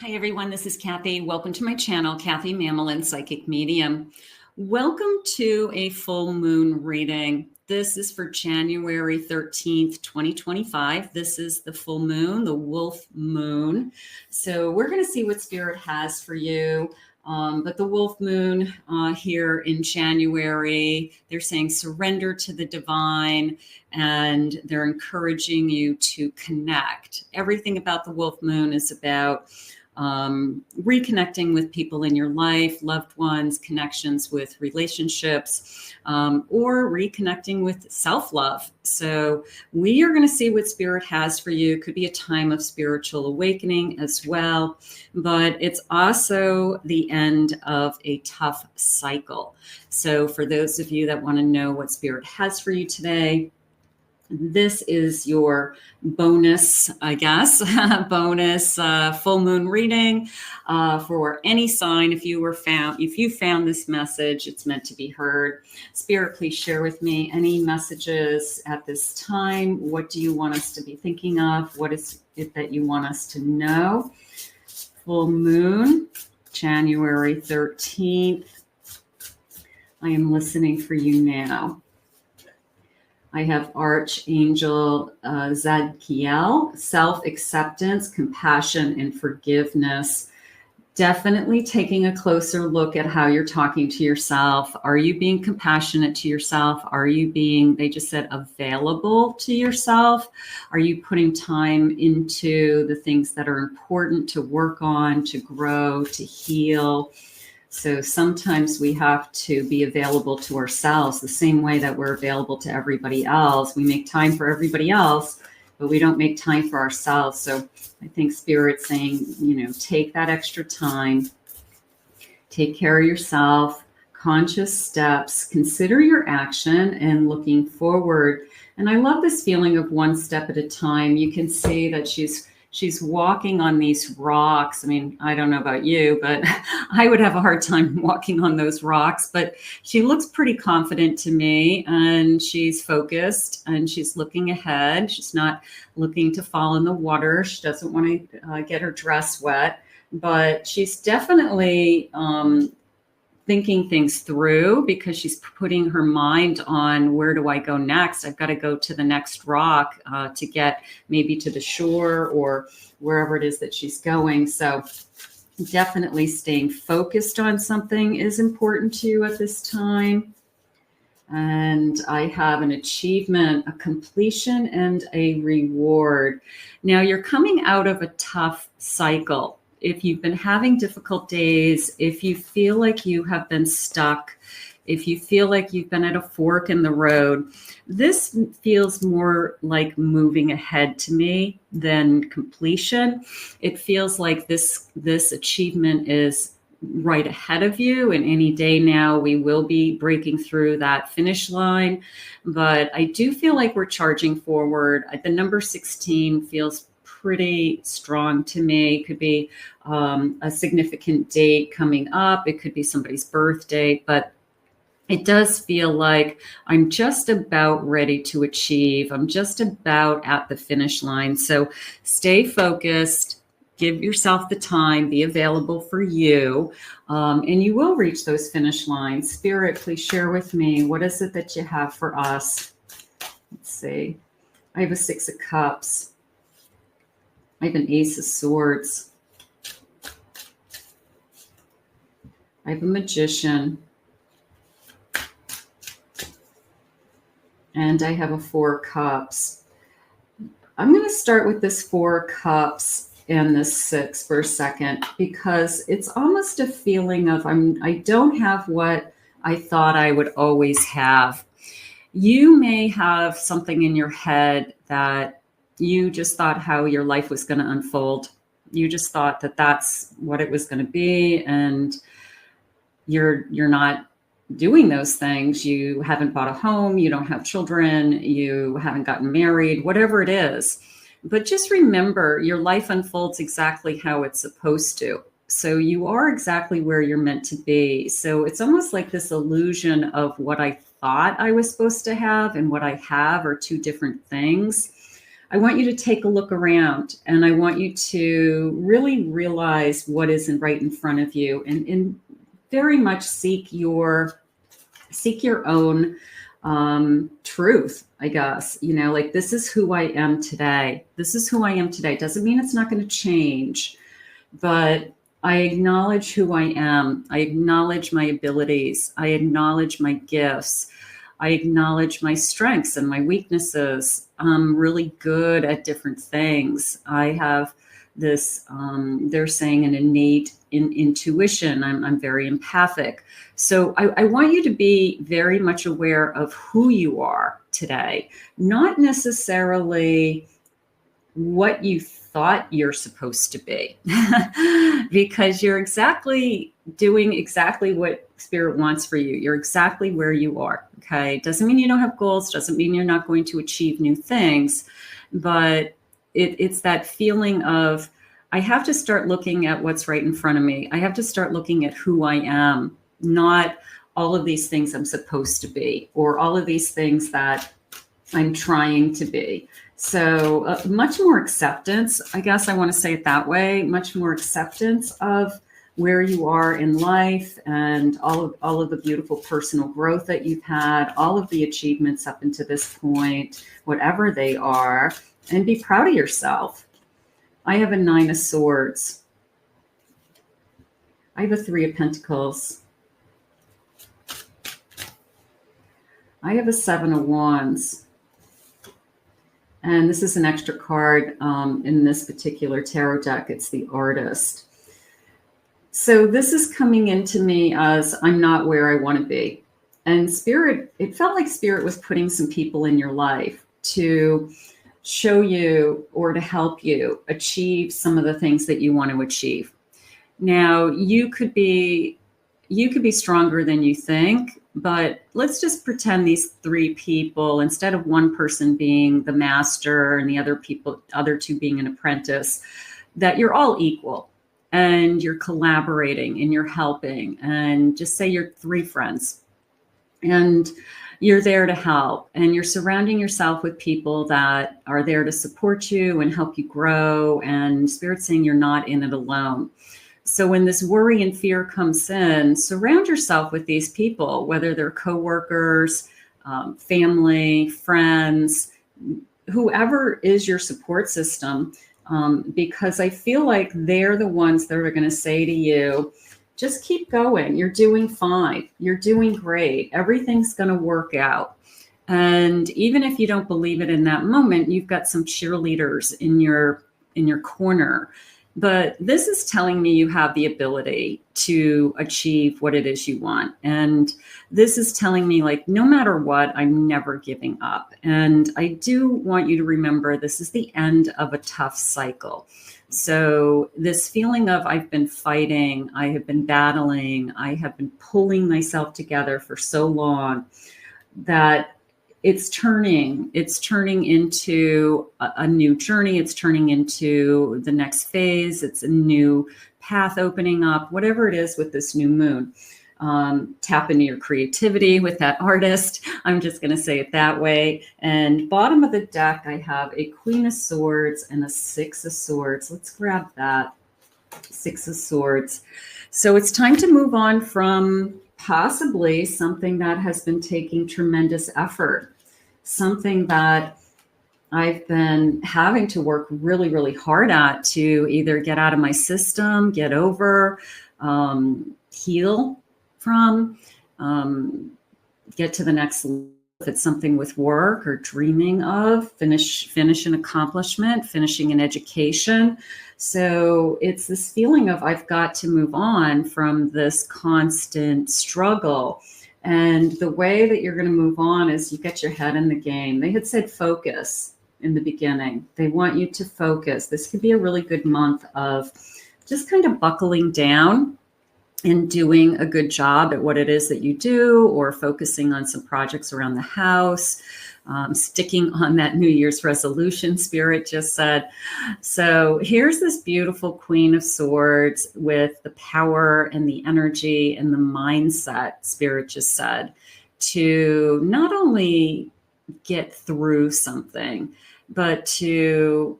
Hi everyone, this is Kathy. Welcome to my channel, Kathy Mamelin, Psychic Medium. Welcome to a full moon reading. This is for January 13th, 2025. This is the full moon, the wolf moon. So we're going to see what Spirit has for you. But the wolf moon here in January, they're saying surrender to the divine, and they're encouraging you to connect. Everything about the wolf moon is about reconnecting with people in your life, loved ones, connections with relationships, or reconnecting with self-love. So we are going to see what Spirit has for you. It could be a time of spiritual awakening as well, but it's also the end of a tough cycle. So for those of you that want to know what Spirit has for you today, this is your bonus, I guess, bonus full moon reading for any sign. If you found this message, it's meant to be heard. Spirit, please share with me any messages at this time. What do you want us to be thinking of? What is it that you want us to know? Full moon, January 13th. I am listening for you now. I have Archangel Zadkiel, self-acceptance, compassion, and forgiveness. Definitely taking a closer look at how you're talking to yourself. Are you being compassionate to yourself? Are you being, they just said, available to yourself? Are you putting time into the things that are important to work on, to grow, to heal? So sometimes we have to be available to ourselves the same way that we're available to everybody else. We make time for everybody else, but we don't make time for ourselves. So I think Spirit's saying, take that extra time, take care of yourself, conscious steps, consider your action and looking forward. And I love this feeling of one step at a time. You can see that she's walking on these rocks. I mean, I don't know about you, but I would have a hard time walking on those rocks. But she looks pretty confident to me, and she's focused, and she's looking ahead. She's not looking to fall in the water. She doesn't want to get her dress wet, but she's definitely thinking things through, because she's putting her mind on, where do I go next? I've got to go to the next rock to get maybe to the shore or wherever it is that she's going. So definitely staying focused on something is important to you at this time. And I have an achievement, a completion, and a reward. Now you're coming out of a tough cycle. If you've been having difficult days, if you feel like you have been stuck, if you feel like you've been at a fork in the road, this feels more like moving ahead to me than completion. It feels like this achievement is right ahead of you, and any day now we will be breaking through that finish line. But I do feel like we're charging forward. The number 16 feels pretty strong to me. It could be a significant date coming up. It could be somebody's birthday, but it does feel like I'm just about ready to achieve. I'm just about at the finish line. So stay focused, give yourself the time, be available for you, and you will reach those finish lines. Spirit, please share with me, what is it that you have for us? Let's see. I have a 6 of Cups. I have an Ace of Swords. I have a Magician. And I have a 4 Cups. I'm going to start with this 4 Cups and this 6 for a second, because it's almost a feeling of I don't have what I thought I would always have. You may have something in your head that you just thought how your life was going to unfold. You just thought that that's what it was going to be, and you're not doing those things. You haven't bought a home, you don't have children, you haven't gotten married, whatever it is. But just remember, your life unfolds exactly how it's supposed to. So you are exactly where you're meant to be. So it's almost like this illusion of what I thought I was supposed to have and what I have are two different things. I want you to take a look around, and I want you to really realize what is right in front of you, and very much seek your own truth, I guess. You know, like, this is who I am today. This is who I am today. Doesn't mean it's not going to change, but I acknowledge who I am. I acknowledge my abilities. I acknowledge my gifts. I acknowledge my strengths and my weaknesses. I'm really good at different things. I have this, they're saying, an innate intuition. I'm very empathic. So I want you to be very much aware of who you are today, not necessarily what you thought you're supposed to be, because you're doing exactly what Spirit wants for you. You're exactly where you are. Okay. Doesn't mean you don't have goals. Doesn't mean you're not going to achieve new things, but it's that feeling of, I have to start looking at what's right in front of me. I have to start looking at who I am, not all of these things I'm supposed to be, or all of these things that I'm trying to be. So much more acceptance, I guess I want to say it that way, much more acceptance of where you are in life, and all of the beautiful personal growth that you've had, all of the achievements up until this point, whatever they are, and be proud of yourself. I have a 9 of Swords. I have a 3 of Pentacles. I have a 7 of Wands. And this is an extra card in this particular tarot deck. It's the Artist. So this is coming into me as, I'm not where I want to be. And Spirit, it felt like Spirit was putting some people in your life to show you or to help you achieve some of the things that you want to achieve. Now, you could be stronger than you think, but let's just pretend these 3 people, instead of one person being the master and the other 2 being an apprentice, that you're all equal and you're collaborating and you're helping. And just say you're 3 friends and you're there to help, and you're surrounding yourself with people that are there to support you and help you grow. And Spirit's saying you're not in it alone. So when this worry and fear comes in, surround yourself with these people, whether they're coworkers, family, friends, whoever is your support system, because I feel like they're the ones that are going to say to you, just keep going. You're doing fine. You're doing great. Everything's going to work out. And even if you don't believe it in that moment, you've got some cheerleaders in your corner. But this is telling me you have the ability to achieve what it is you want. And this is telling me, like, no matter what, I'm never giving up. And I do want you to remember, this is the end of a tough cycle. So this feeling of, I've been fighting, I have been battling, I have been pulling myself together for so long, that it's turning into a new journey. It's turning into the next phase. It's a new path opening up, whatever it is with this new moon. Tap into your creativity with that Artist. I'm just going to say it that way. And bottom of the deck, I have a Queen of Swords and a 6 of Swords. Let's grab that 6 of Swords. So it's time to move on from possibly something that has been taking tremendous effort, something that I've been having to work really, really hard at to either get out of my system, get over, heal from, get to the next level. If it's something with work or dreaming of, finish an accomplishment, finishing an education. So it's this feeling of, I've got to move on from this constant struggle. And the way that you're going to move on is you get your head in the game. They had said focus in the beginning. They want you to focus. This could be a really good month of just kind of buckling down and doing a good job at what it is that you do, or focusing on some projects around the house, sticking on that New Year's resolution, Spirit just said. So here's this beautiful Queen of Swords with the power and the energy and the mindset, Spirit just said, to not only get through something, but to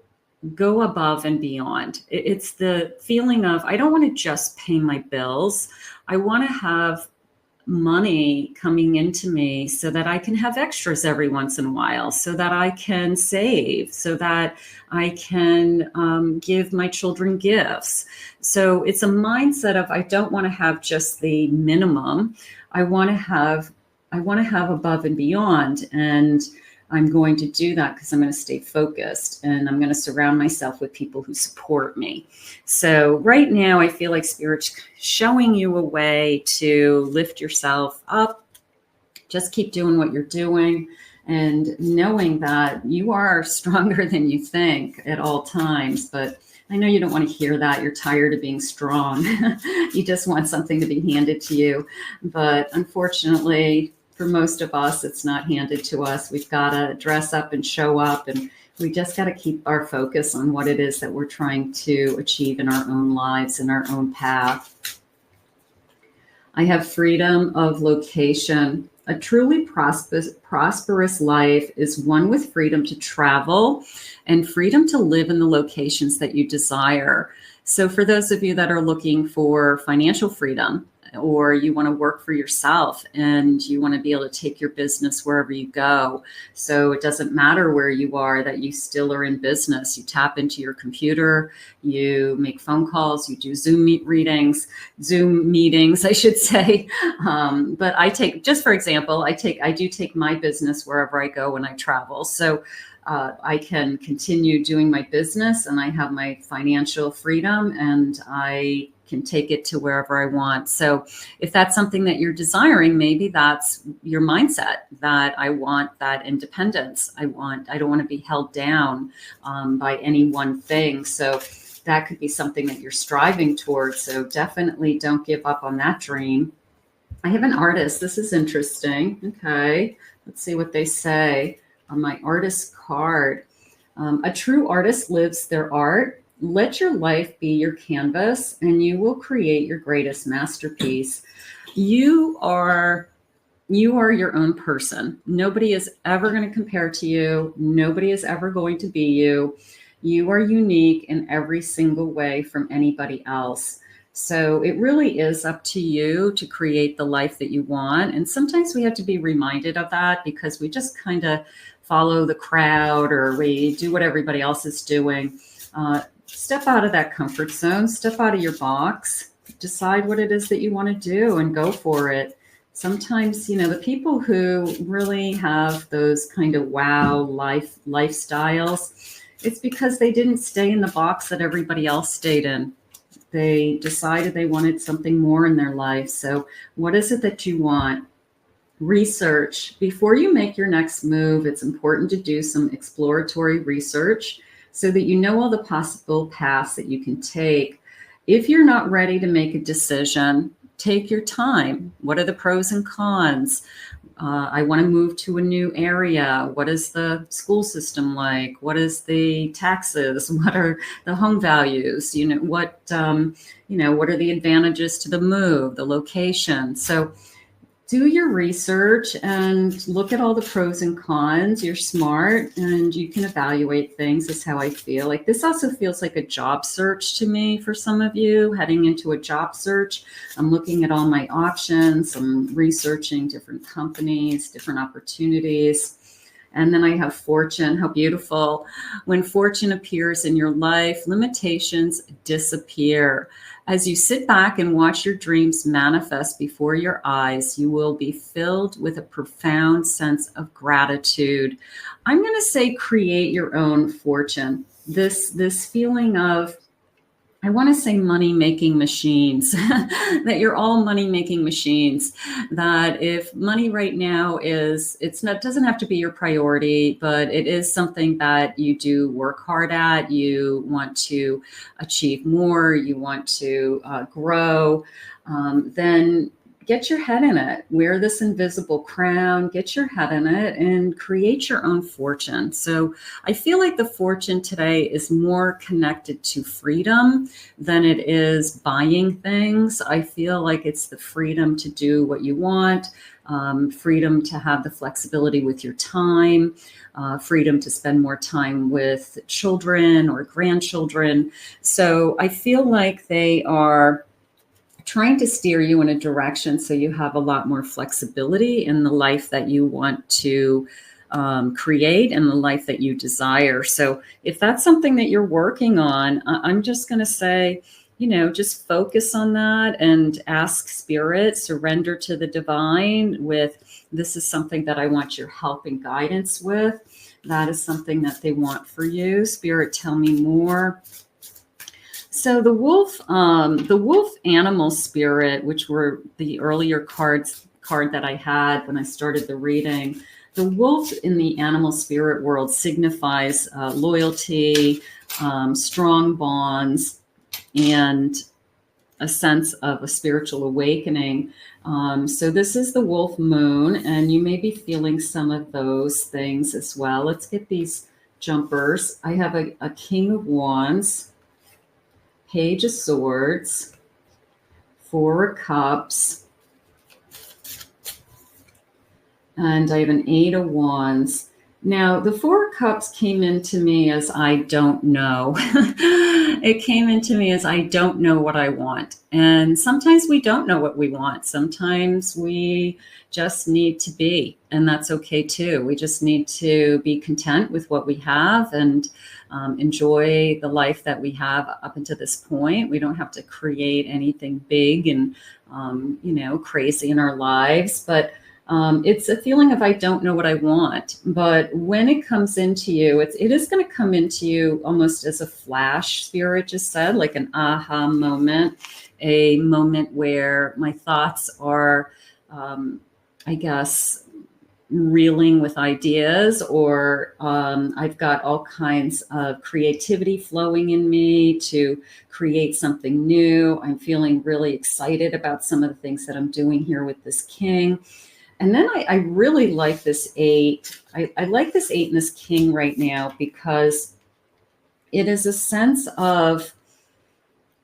go above and beyond. It's the feeling of, I don't want to just pay my bills. I want to have money coming into me so that I can have extras every once in a while, so that I can save, so that I can give my children gifts. So it's a mindset of, I don't want to have just the minimum. I want to have above and beyond. And I'm going to do that because I'm going to stay focused, and I'm going to surround myself with people who support me. So right now, I feel like Spirit's showing you a way to lift yourself up. Just keep doing what you're doing, and knowing that you are stronger than you think at all times. But I know you don't want to hear that. You're tired of being strong. You just want something to be handed to you. But unfortunately, for most of us, it's not handed to us. We've got to dress up and show up, and we just got to keep our focus on what it is that we're trying to achieve in our own lives, in our own path. I have freedom of location. A truly prosperous life is one with freedom to travel and freedom to live in the locations that you desire. So for those of you that are looking for financial freedom, or you want to work for yourself and you want to be able to take your business wherever you go. So it doesn't matter where you are, that you still are in business. You tap into your computer, you make phone calls, you do Zoom meetings, I should say. But I take, just for example, I do take my business wherever I go when I travel. So I can continue doing my business, and I have my financial freedom, and I can take it to wherever I want. So if that's something that you're desiring, maybe that's your mindset, that I want that independence. I don't want to be held down by any one thing. So that could be something that you're striving towards. So definitely don't give up on that dream. I have an artist. This is interesting. Okay, let's see what they say on my artist card. A true artist lives their art. Let your life be your canvas, and you will create your greatest masterpiece. You are your own person. Nobody is ever going to compare to you. Nobody is ever going to be you. You are unique in every single way from anybody else. So it really is up to you to create the life that you want. And sometimes we have to be reminded of that, because we just kind of follow the crowd, or we do what everybody else is doing. Step out of that comfort zone, step out of your box, decide what it is that you want to do and go for it. Sometimes, the people who really have those kind of wow lifestyles, it's because they didn't stay in the box that everybody else stayed in. They decided they wanted something more in their life. So what is it that you want? Research. Before you make your next move, it's important to do some exploratory research, so that you know all the possible paths that you can take. If you're not ready to make a decision, take your time. What are the pros and cons? I want to move to a new area. What is the school system like? What is the taxes? What are the home values? What are the advantages to the move, the location? So do your research and look at all the pros and cons. You're smart and you can evaluate things, is how I feel. Like, this also feels like a job search to me for some of you, heading into a job search. I'm looking at all my options. I'm researching different companies, different opportunities. And then I have fortune. How beautiful. When fortune appears in your life, limitations disappear. As you sit back and watch your dreams manifest before your eyes, you will be filled with a profound sense of gratitude. I'm going to say create your own fortune. This feeling of, I want to say money-making machines, that you're all money-making machines, that if money right now doesn't have to be your priority, but it is something that you do work hard at, you want to achieve more, you want to grow, then get your head in it. Wear this invisible crown, get your head in it, and create your own fortune. So I feel like the fortune today is more connected to freedom than it is buying things. I feel like it's the freedom to do what you want, freedom to have the flexibility with your time, freedom to spend more time with children or grandchildren. So I feel like they are trying to steer you in a direction so you have a lot more flexibility in the life that you want to create and the life that you desire. So if that's something that you're working on, I'm just going to say, just focus on that and ask spirit, surrender to the divine with, this is something that I want your help and guidance with. That is something that they want for you. Spirit, tell me more. So the wolf animal spirit, which were the earlier card that I had when I started the reading, the wolf in the animal spirit world signifies loyalty, strong bonds, and a sense of a spiritual awakening. So this is the wolf moon, and you may be feeling some of those things as well. Let's get these jumpers. I have a King of Wands, Page of Swords, Four of Cups, and I have an Eight of Wands. Now, the Four of Cups came into me as I don't know. It came into me as I don't know what I want. And sometimes we don't know what we want. Sometimes we just need to be, and that's okay too. We just need to be content with what we have and enjoy the life that we have up until this point. We don't have to create anything big and, crazy in our lives, but it's a feeling of I don't know what I want. But when it comes into you, it is going to come into you almost as a flash, Spirit just said, like an aha moment, a moment where my thoughts are, I guess, reeling with ideas, or I've got all kinds of creativity flowing in me to create something new. I'm feeling really excited about some of the things that I'm doing here with this king. And then I really like this 8. I like this 8 and this king right now because it is a sense of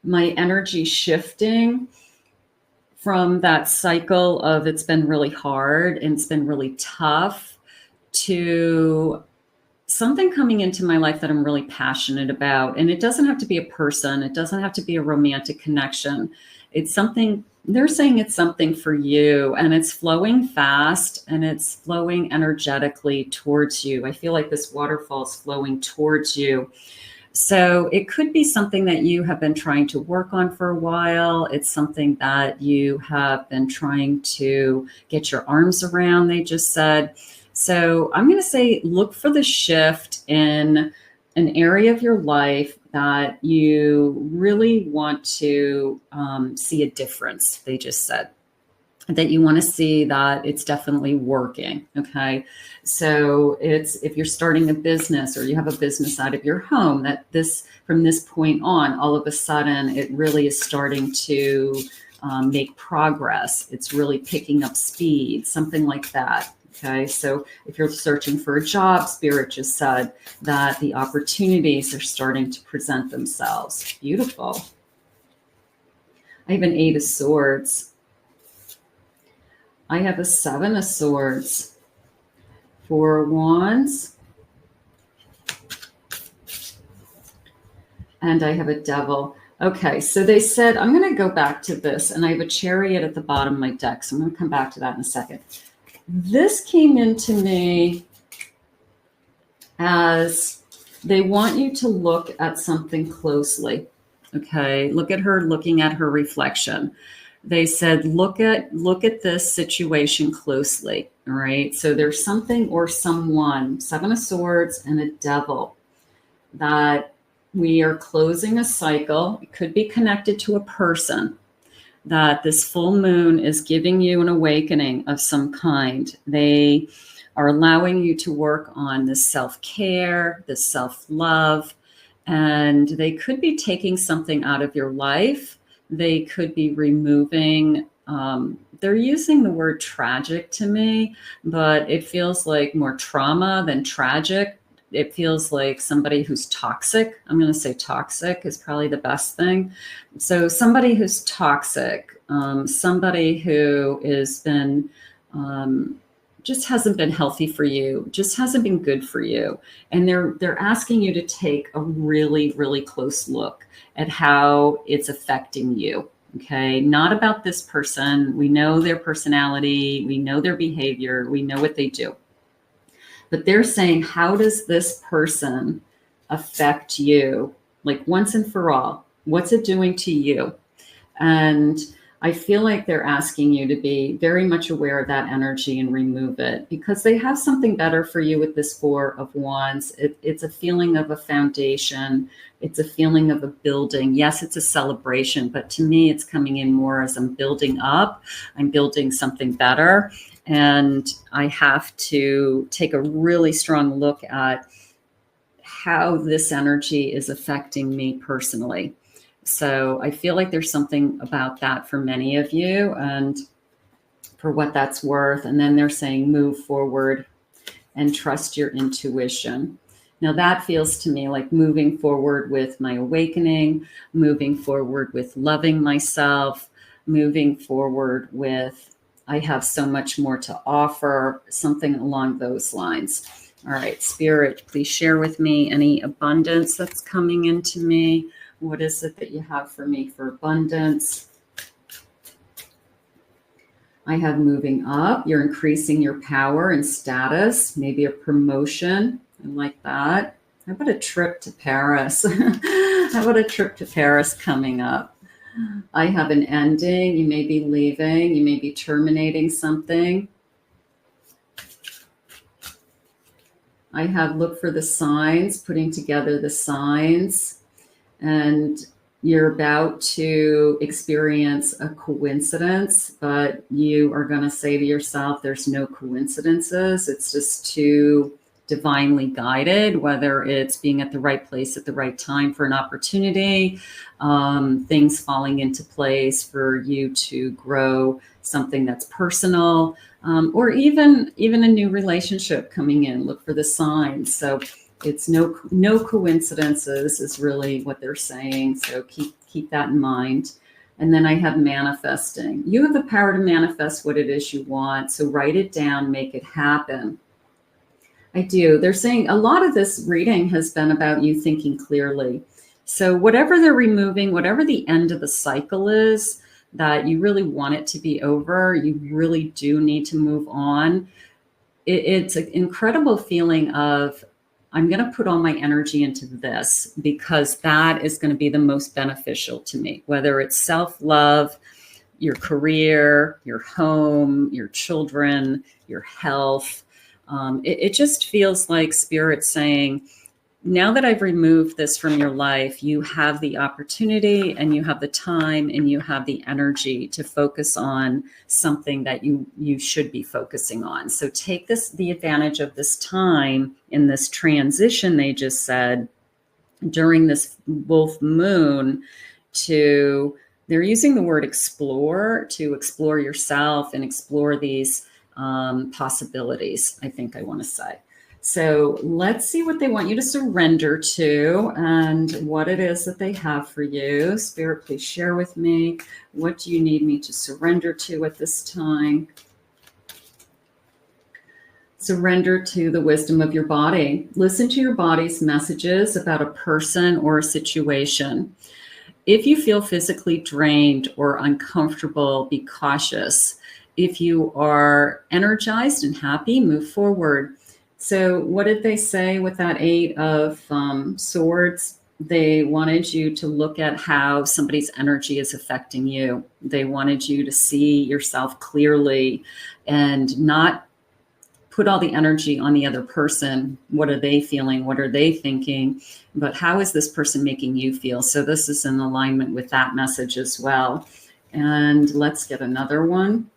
my energy shifting from that cycle of it's been really hard and it's been really tough to something coming into my life that I'm really passionate about. And it doesn't have to be a person. It doesn't have to be a romantic connection. It's something, they're saying it's something for you, and it's flowing fast and it's flowing energetically towards you. I feel like this waterfall is flowing towards you. So it could be something that you have been trying to work on for a while. It's something that you have been trying to get your arms around, they just said. So I'm going to say, look for the shift in an area of your life that you really want to see a difference, they just said. That you want to see that it's definitely working. Okay. So it's, if you're starting a business or you have a business out of your home, that this, from this point on, all of a sudden, it really is starting to make progress. It's really picking up speed, something like that. Okay. So if you're searching for a job, Spirit just said that the opportunities are starting to present themselves. Beautiful. I have an 8 of Swords. I have a 7 of Swords, 4 of Wands, and I have a Devil. Okay, so they said, I'm going to go back to this, and I have a Chariot at the bottom of my deck, so I'm going to come back to that in a second. This came into me as they want you to look at something closely. Okay, look at her looking at her reflection. They said, look at this situation closely. All right. So there's something or someone, 7 of Swords and a Devil, that we are closing a cycle. It could be connected to a person, that this full moon is giving you an awakening of some kind. They are allowing you to work on this self-care, this self-love, and they could be taking something out of your life. They could be removing They're using the word tragic to me, but it feels like more trauma than tragic. It feels like somebody who's toxic. I'm going to say toxic is probably the best thing. So somebody who's toxic, somebody who has been just hasn't been healthy for you, just hasn't been good for you. And they're asking you to take a really, really close look at how it's affecting you. Okay, not about this person. We know their personality, we know their behavior, we know what they do. But they're saying, how does this person affect you? Like once and for all, what's it doing to you? And I feel like they're asking you to be very much aware of that energy and remove it, because they have something better for you with this Four of Wands. It's a feeling of a foundation. It's a feeling of a building. Yes, it's a celebration, but to me, it's coming in more as I'm building up. I'm building something better. And I have to take a really strong look at how this energy is affecting me personally. So I feel like there's something about that for many of you, and for what that's worth. And then they're saying move forward and trust your intuition. Now that feels to me like moving forward with my awakening, moving forward with loving myself, moving forward with I have so much more to offer, something along those lines. All right, Spirit, please share with me any abundance that's coming into me. What is it that you have for me for abundance? I have moving up. You're increasing your power and status, maybe a promotion. I like that. How about a trip to Paris? How about a trip to Paris coming up? I have an ending. You may be leaving. You may be terminating something. I have look for the signs, putting together the signs. And you're about to experience a coincidence, but you are going to say to yourself, there's no coincidences. It's just too divinely guided, whether it's being at the right place at the right time for an opportunity, things falling into place for you to grow something that's personal, or even a new relationship coming in. Look for the signs. So it's no coincidences is really what they're saying. So keep that in mind. And then I have manifesting. You have the power to manifest what it is you want. So write it down, make it happen. I do. They're saying a lot of this reading has been about you thinking clearly. So whatever they're removing, whatever the end of the cycle is, that you really want it to be over, you really do need to move on. It's an incredible feeling of, I'm going to put all my energy into this because that is going to be the most beneficial to me, whether it's self-love, your career, your home, your children, your health. It just feels like Spirit saying, now that I've removed this from your life, you have the opportunity and you have the time and you have the energy to focus on something that you should be focusing on. So take the advantage of this time in this transition, they just said, during this wolf moon they're using the word explore, to explore yourself and explore these possibilities, I think I want to say. So let's see what they want you to surrender to and what it is that they have for you. Spirit, please share with me. What do you need me to surrender to at this time? Surrender to the wisdom of your body. Listen to your body's messages about a person or a situation. If you feel physically drained or uncomfortable, be cautious. If you are energized and happy, move forward. So what did they say with that Eight of Swords? They wanted you to look at how somebody's energy is affecting you. They wanted you to see yourself clearly and not put all the energy on the other person. What are they feeling? What are they thinking? But how is this person making you feel? So this is in alignment with that message as well. And let's get another one.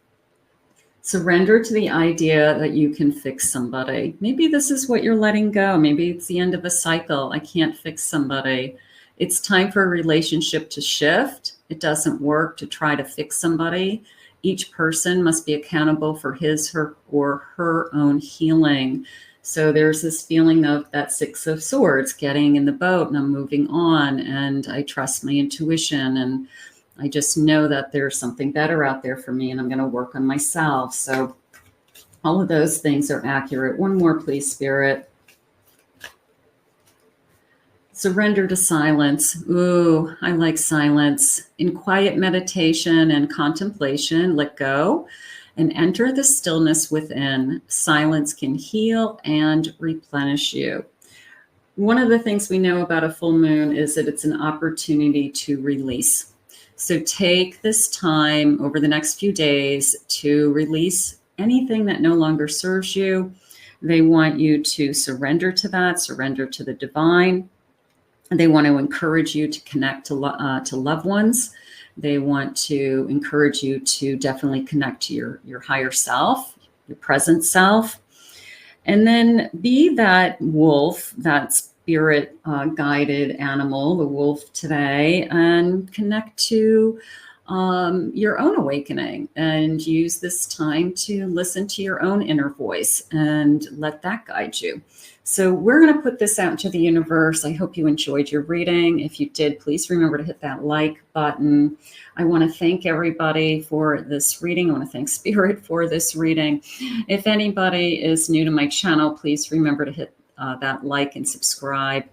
Surrender to the idea that you can fix somebody. Maybe this is what you're letting go. Maybe it's the end of a cycle. I can't fix somebody. It's time for a relationship to shift. It doesn't work to try to fix somebody. Each person must be accountable for his, her, or her own healing. So there's this feeling of that Six of Swords, getting in the boat and I'm moving on, and I trust my intuition, and I just know that there's something better out there for me, and I'm going to work on myself. So all of those things are accurate. One more, please, Spirit. Surrender to silence. Ooh, I like silence. In quiet meditation and contemplation, let go and enter the stillness within. Silence can heal and replenish you. One of the things we know about a full moon is that it's an opportunity to release. So take this time over the next few days to release anything that no longer serves you. They want you to surrender to that, surrender to the divine. They want to encourage you to connect to loved ones. They want to encourage you to definitely connect to your higher self, your present self. And then be that wolf, that spirit guided animal, the wolf today, and connect to your own awakening, and use this time to listen to your own inner voice and let that guide you. So we're going to put this out into the universe. I hope you enjoyed your reading. If you did, please remember to hit that like button. I want to thank everybody for this reading. I want to thank Spirit for this reading. If anybody is new to my channel, please remember to hit that like and subscribe.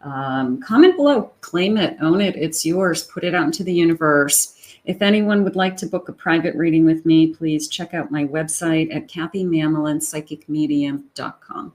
Comment below, claim it, own it, it's yours, put it out into the universe. If anyone would like to book a private reading with me, please check out my website at kathymamelinspsychicmedium.com.